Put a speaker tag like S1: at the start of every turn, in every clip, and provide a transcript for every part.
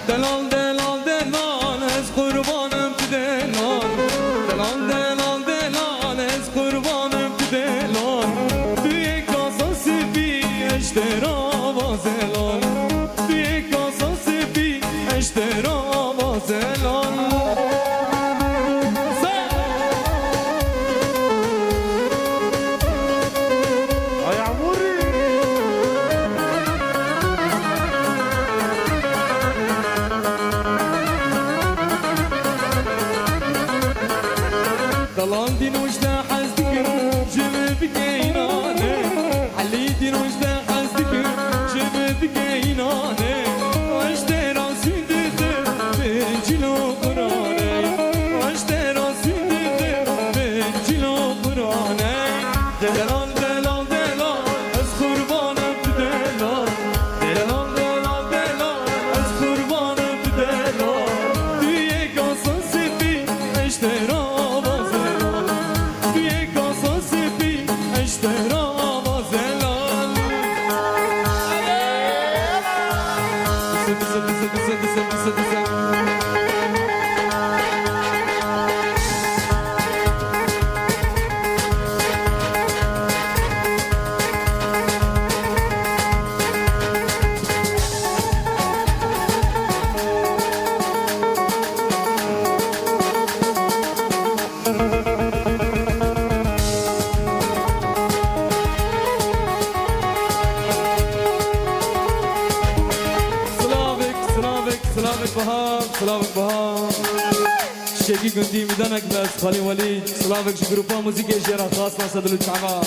S1: دلال دلال دلال از قربانم تو دلال دلال دلال دلال از قربانم تو دلال توی کاسا سفی اشترا بازلال توی کاسا سفی اشترا بازلال دلال دين وجده حزدك جبت كينانه علي دين وجده حزدك جبت كينانه واشته راسي دخل بجلو قرانه واشته راسي دخل بجلو قرانه دلال دلال دلال از قربانم تو دلال دلال دلال دلال از قربانم تو دلال توی کاسا سفی اشترا سلامك بها شيكي كنتي ميدانك بس خالي وليد سلامك شي جروبا موسيقى جيرا خاص مع سدلو الشعبان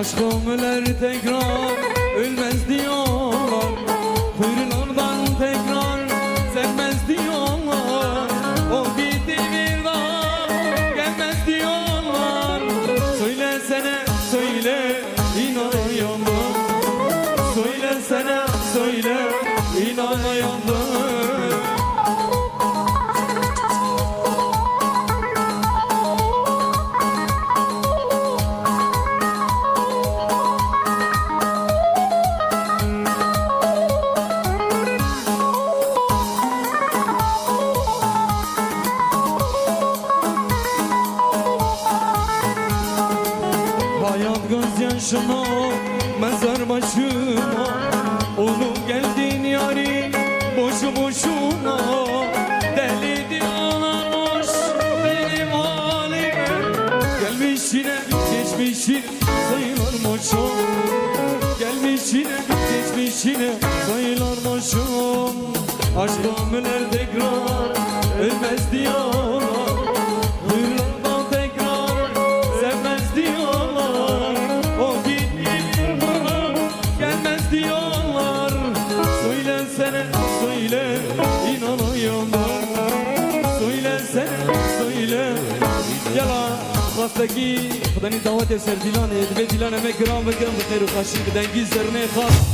S1: Aşkımlar tekrar ölmez diyorlar, kuyruğundan tekrar sevmez diyorlar. O gitti bir daha gelmez diyorlar. Söylesene söyle inanıyorum. Söylesene söyle inanıyorum. başına, mezar başıma. Oğlum geldin yarim boşu boşuna. Deli diyorlarmış benim halime. Gelmiş yine geçmişin sayılarmışım. Gelmiş yine geçmiş yine sayılarmışım. Aşkım öler tekrar ölmez diyorlar. Hırlanda tekrar sevmez diyorlar. O gitti bana gelmez diyorlar. Söylesene söyle inanıyorum. Söylesene söyle. Yala خواستگی خدا نی دعوت سر دیلانه دبی دیلانه مکرام بکرم بخیر و خاشی بدن گیز درنه خواست